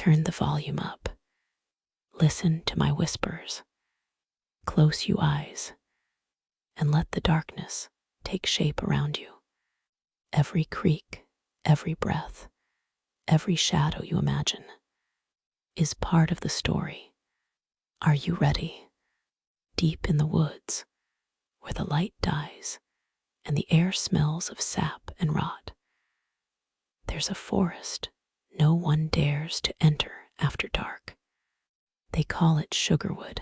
Turn the volume up. Listen to my whispers. Close you eyes and let the darkness take shape around you. Every creak, every breath, every shadow you imagine is part of the story. Are you ready? Deep in the woods, where the light dies and the air smells of sap and rot, there's a forest no one dares to enter after dark. They call it Sugarwood.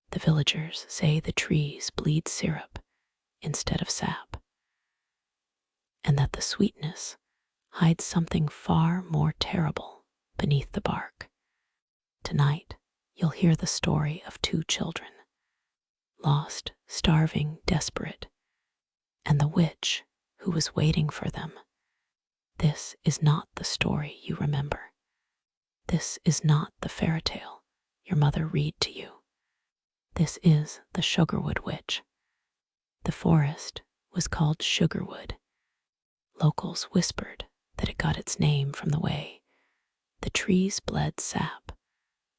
The villagers say the trees bleed syrup instead of sap, and that the sweetness hides something far more terrible beneath the bark. Tonight, you'll hear the story of two children, lost, starving, desperate, and the witch who was waiting for them. This is not the story you remember. This is not the fairy tale your mother read to you. This is the Sugarwood Witch. The forest was called Sugarwood. Locals whispered that it got its name from the way the trees bled sap,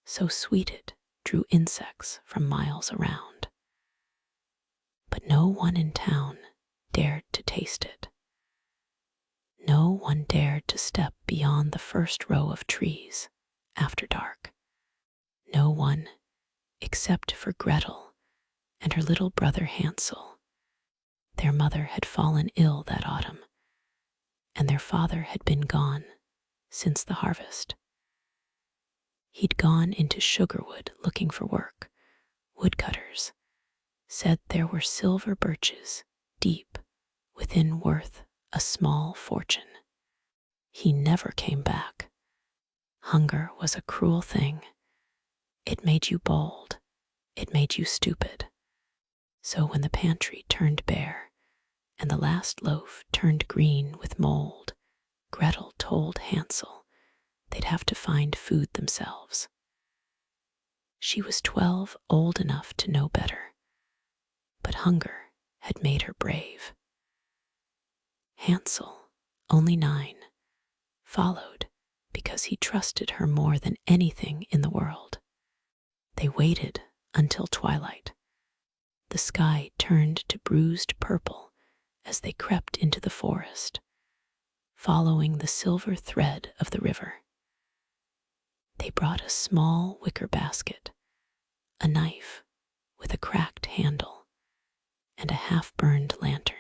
so sweet it drew insects from miles around. But no one in town dared to taste it. No one dared to step beyond the first row of trees after dark. No one, except for Gretel and her little brother Hansel. Their mother had fallen ill that autumn, and their father had been gone since the harvest. He'd gone into Sugarwood looking for work. Woodcutters said there were silver birches deep within worth a small fortune. He never came back. Hunger was a cruel thing. It made you bold. It made you stupid. So when the pantry turned bare and the last loaf turned green with mold, Gretel told Hansel they'd have to find food themselves. She was 12, old enough to know better, but hunger had made her brave. Hansel, only 9, followed because he trusted her more than anything in the world. They waited until twilight. The sky turned to bruised purple as they crept into the forest, following the silver thread of the river. They brought a small wicker basket, a knife with a cracked handle, and a half-burned lantern.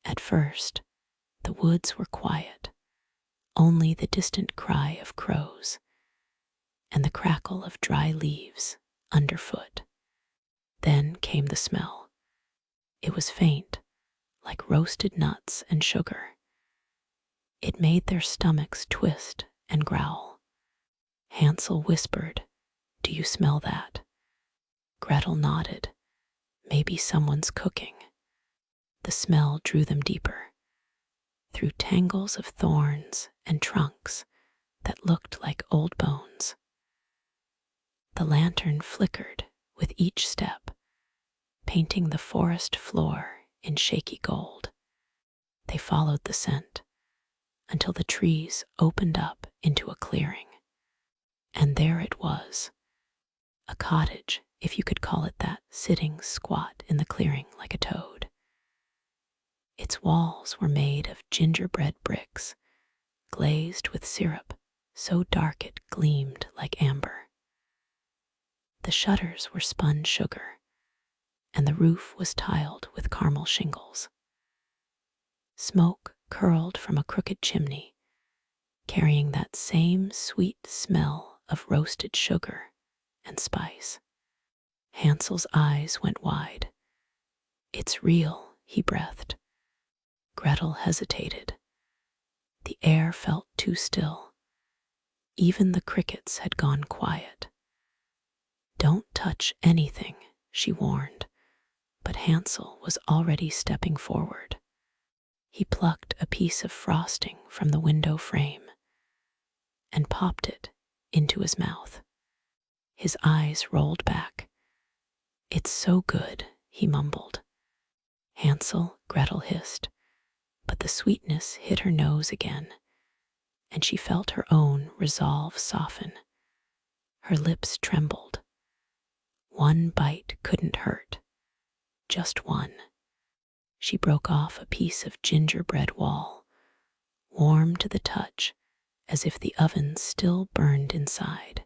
At first, the woods were quiet, only the distant cry of crows and the crackle of dry leaves underfoot. Then came the smell. It was faint, like roasted nuts and sugar. It made their stomachs twist and growl. Hansel whispered, "Do you smell that?" Gretel nodded. Maybe someone's cooking. The smell drew them deeper, through tangles of thorns and trunks that looked like old bones. The lantern flickered with each step, painting the forest floor in shaky gold. They followed the scent until the trees opened up into a clearing. And there it was, a cottage, if you could call it that, sitting squat in the clearing like a toad. Its walls were made of gingerbread bricks, glazed with syrup so dark it gleamed like amber. The shutters were spun sugar, and the roof was tiled with caramel shingles. Smoke curled from a crooked chimney, carrying that same sweet smell of roasted sugar and spice. Hansel's eyes went wide. "It's real," he breathed. Gretel hesitated. The air felt too still. Even the crickets had gone quiet. "Don't touch anything," she warned, but Hansel was already stepping forward. He plucked a piece of frosting from the window frame and popped it into his mouth. His eyes rolled back. "It's so good," he mumbled. "Hansel," Gretel hissed, but the sweetness hit her nose again, and she felt her own resolve soften. Her lips trembled. One bite couldn't hurt, just one. She broke off a piece of gingerbread wall, warm to the touch, as if the oven still burned inside.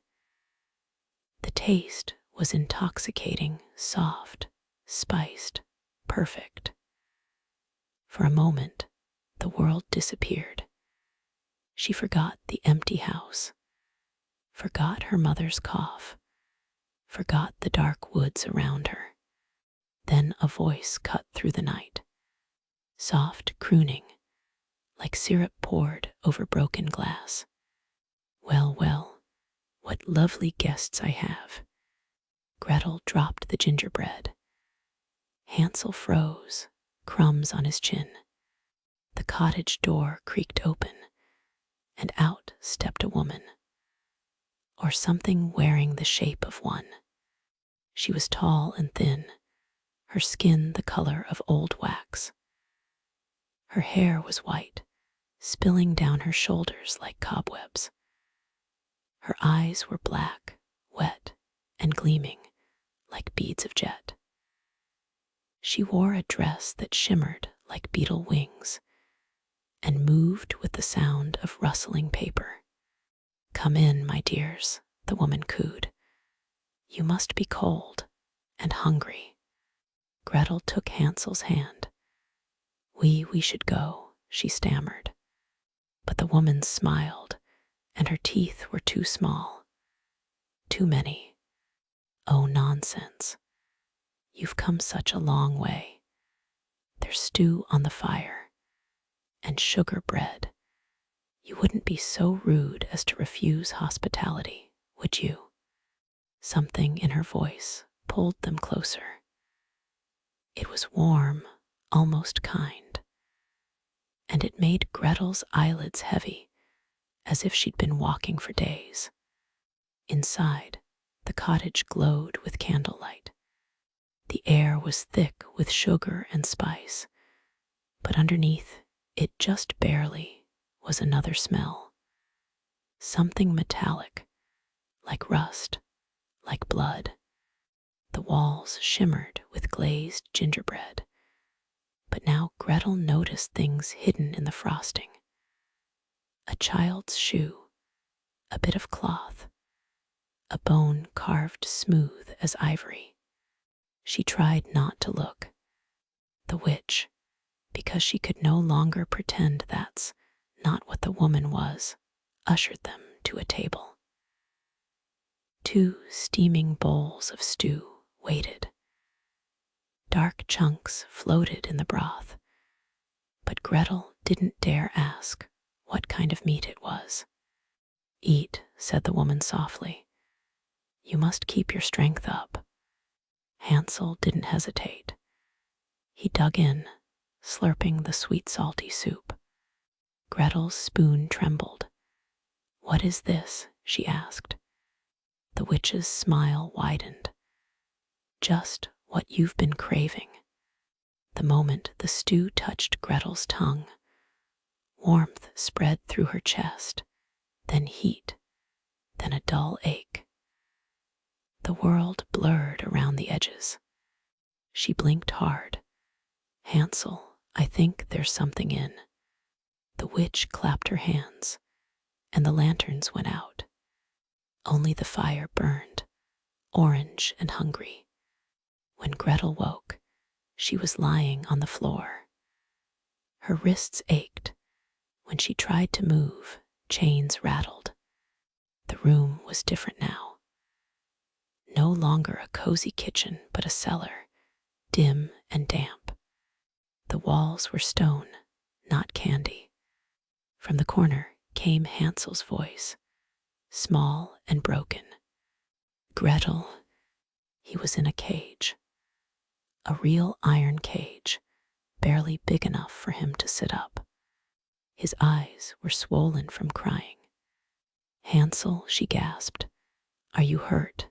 The taste was intoxicating, soft, spiced, perfect. For a moment, the world disappeared. She forgot the empty house, forgot her mother's cough, forgot the dark woods around her. Then a voice cut through the night, soft crooning, like syrup poured over broken glass. Well, well, what lovely guests I have. Gretel dropped the gingerbread. Hansel froze, crumbs on his chin. The cottage door creaked open, and out stepped a woman, or something wearing the shape of one. She was tall and thin, her skin the color of old wax. Her hair was white, spilling down her shoulders like cobwebs. Her eyes were black, wet, and gleaming like beads of jet. She wore a dress that shimmered like beetle wings and moved with the sound of rustling paper. "Come in, my dears," the woman cooed. "You must be cold and hungry." Gretel took Hansel's hand. We should go," she stammered. But the woman smiled, and her teeth were too small. "Too many. Oh, nonsense. You've come such a long way. There's stew on the fire, and sugar bread. You wouldn't be so rude as to refuse hospitality, would you?" Something in her voice pulled them closer. It was warm, almost kind, and it made Gretel's eyelids heavy, as if she'd been walking for days. Inside, the cottage glowed with candlelight. The air was thick with sugar and spice, but underneath it just barely was another smell. Something metallic, like rust, like blood. The walls shimmered with glazed gingerbread, but now Gretel noticed things hidden in the frosting. A child's shoe, a bit of cloth, a bone carved smooth as ivory. She tried not to look. The witch, because she could no longer pretend that's not what the woman was, ushered them to a table. 2 steaming bowls of stew waited. Dark chunks floated in the broth, but Gretel didn't dare ask what kind of meat it was. "Eat," said the woman softly. "You must keep your strength up." Hansel didn't hesitate. He dug in, slurping the sweet salty soup. Gretel's spoon trembled. "What is this?" she asked. The witch's smile widened. "Just what you've been craving." The moment the stew touched Gretel's tongue, warmth spread through her chest, then heat, then a dull ache. The world blurred around the edges. She blinked hard. "Hansel, I think there's something in." The witch clapped her hands, and the lanterns went out. Only the fire burned, orange and hungry. When Gretel woke, she was lying on the floor. Her wrists ached. When she tried to move, chains rattled. The room was different now. No longer a cozy kitchen, but a cellar, dim and damp. The walls were stone, not candy. From the corner came Hansel's voice, small and broken. "Gretel." He was in a cage. A real iron cage, barely big enough for him to sit up. His eyes were swollen from crying. "Hansel," she gasped, "are you hurt?"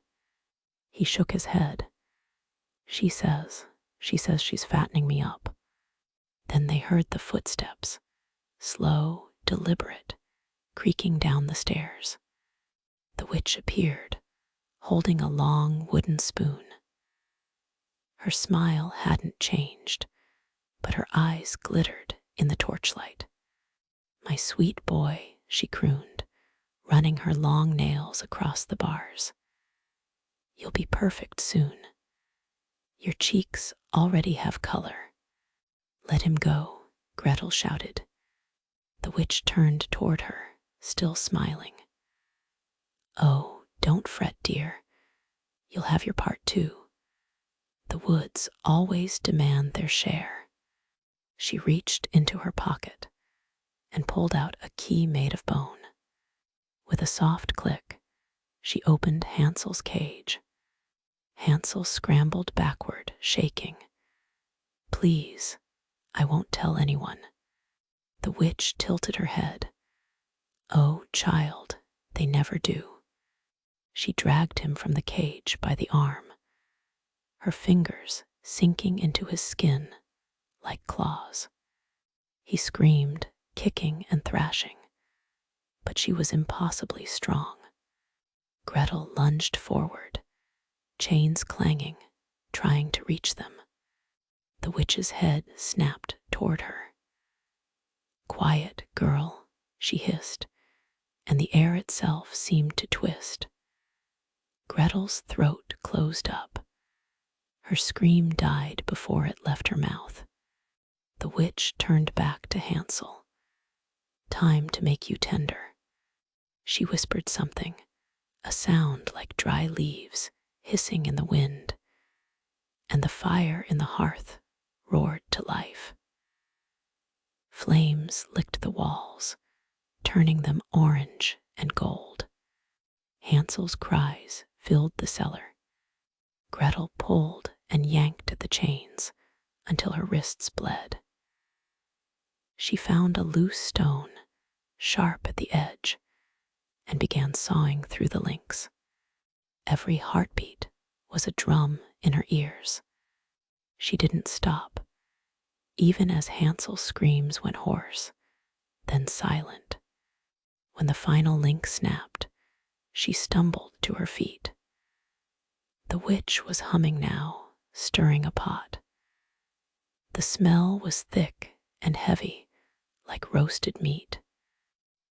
He shook his head. She says she's fattening me up." Then they heard the footsteps, slow, deliberate, creaking down the stairs. The witch appeared, holding a long wooden spoon. Her smile hadn't changed, but her eyes glittered in the torchlight. "My sweet boy," she crooned, running her long nails across the bars. "You'll be perfect soon. Your cheeks already have color." "Let him go," Gretel shouted. The witch turned toward her, still smiling. "Oh, don't fret, dear. You'll have your part too. The woods always demand their share." She reached into her pocket and pulled out a key made of bone. With a soft click, she opened Hansel's cage. Hansel scrambled backward, shaking. "Please, I won't tell anyone." The witch tilted her head. "Oh, child, they never do." She dragged him from the cage by the arm, her fingers sinking into his skin like claws. He screamed, kicking and thrashing, but she was impossibly strong. Gretel lunged forward, chains clanging, trying to reach them. The witch's head snapped toward her. "Quiet, girl," she hissed, and the air itself seemed to twist. Gretel's throat closed up. Her scream died before it left her mouth. The witch turned back to Hansel. "Time to make you tender." She whispered something, a sound like dry leaves hissing in the wind, and the fire in the hearth roared to life. Flames licked the walls, turning them orange and gold. Hansel's cries filled the cellar. Gretel pulled and yanked at the chains until her wrists bled. She found a loose stone, sharp at the edge, and began sawing through the links. Every heartbeat was a drum in her ears. She didn't stop, even as Hansel's screams went hoarse, then silent. When the final link snapped, she stumbled to her feet. The witch was humming now, stirring a pot. The smell was thick and heavy, like roasted meat.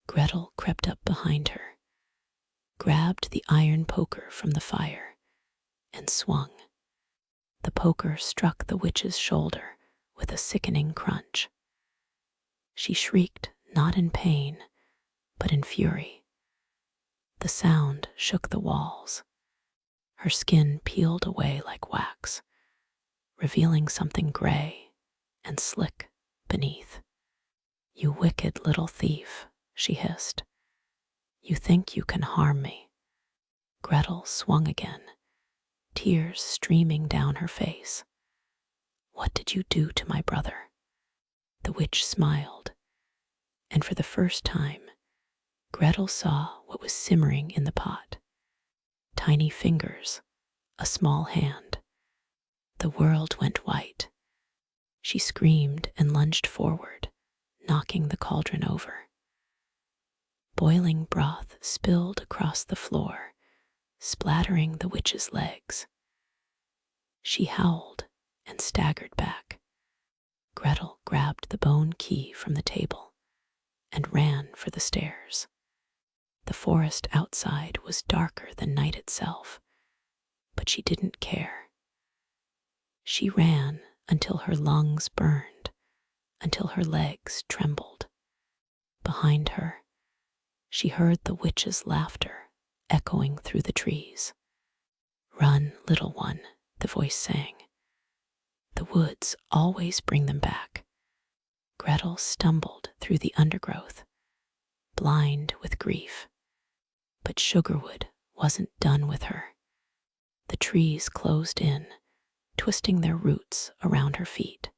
Gretel crept up behind her, grabbed the iron poker from the fire, and swung. The poker struck the witch's shoulder with a sickening crunch. She shrieked, not in pain, but in fury. The sound shook the walls. Her skin peeled away like wax, revealing something gray and slick beneath. "You wicked little thief," she hissed. "You think you can harm me." Gretel swung again, tears streaming down her face. "What did you do to my brother?" The witch smiled, and for the first time, Gretel saw what was simmering in the pot. Tiny fingers, a small hand. The world went white. She screamed and lunged forward, knocking the cauldron over. Boiling broth spilled across the floor, splattering the witch's legs. She howled and staggered back. Gretel grabbed the bone key from the table and ran for the stairs. The forest outside was darker than night itself, but she didn't care. She ran until her lungs burned, until her legs trembled. Behind her, she heard the witch's laughter echoing through the trees. "Run, little one," the voice sang. "The woods always bring them back." Gretel stumbled through the undergrowth, blind with grief. But Sugarwood wasn't done with her. The trees closed in, twisting their roots around her feet.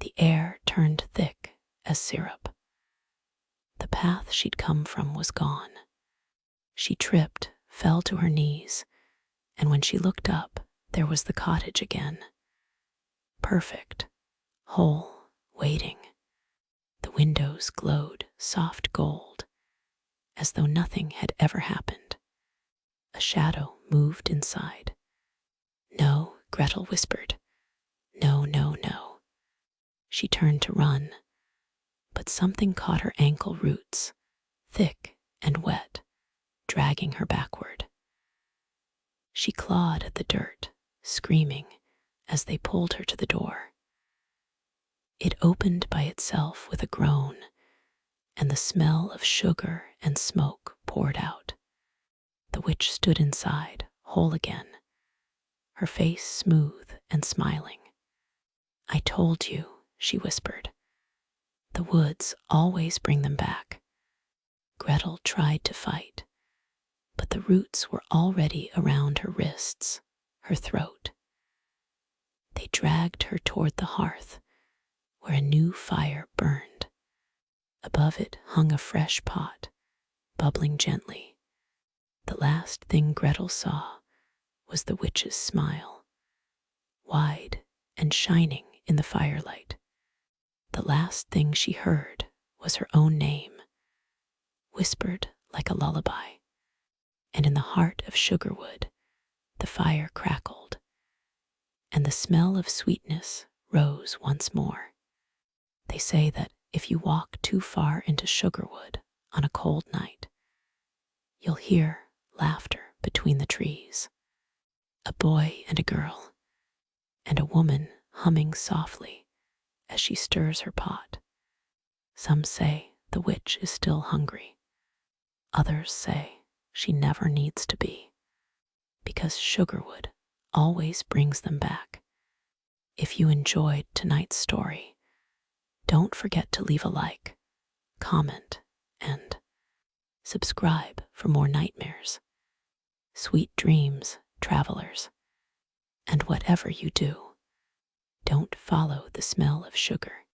The air turned thick as syrup. The path she'd come from was gone. She tripped, fell to her knees, and when she looked up, there was the cottage again. Perfect, whole, waiting. The windows glowed soft gold, as though nothing had ever happened. A shadow moved inside. "No," Gretel whispered. "No, no, no." She turned to run, but something caught her ankle roots, thick and wet, dragging her backward. She clawed at the dirt, screaming as they pulled her to the door. It opened by itself with a groan, and the smell of sugar and smoke poured out. The witch stood inside, whole again, her face smooth and smiling. "I told you," she whispered. "The woods always bring them back." Gretel tried to fight, but the roots were already around her wrists, her throat. They dragged her toward the hearth, where a new fire burned. Above it hung a fresh pot, bubbling gently. The last thing Gretel saw was the witch's smile, wide and shining in the firelight. The last thing she heard was her own name, whispered like a lullaby. And in the heart of Sugarwood, the fire crackled, and the smell of sweetness rose once more. They say that if you walk too far into Sugarwood on a cold night, you'll hear laughter between the trees, a boy and a girl, and a woman humming softly as she stirs her pot. Some say the witch is still hungry. Others say she never needs to be, because Sugarwood always brings them back. If you enjoyed tonight's story, don't forget to leave a like, comment, and subscribe for more nightmares. Sweet dreams, travelers. And whatever you do, don't follow the smell of sugar.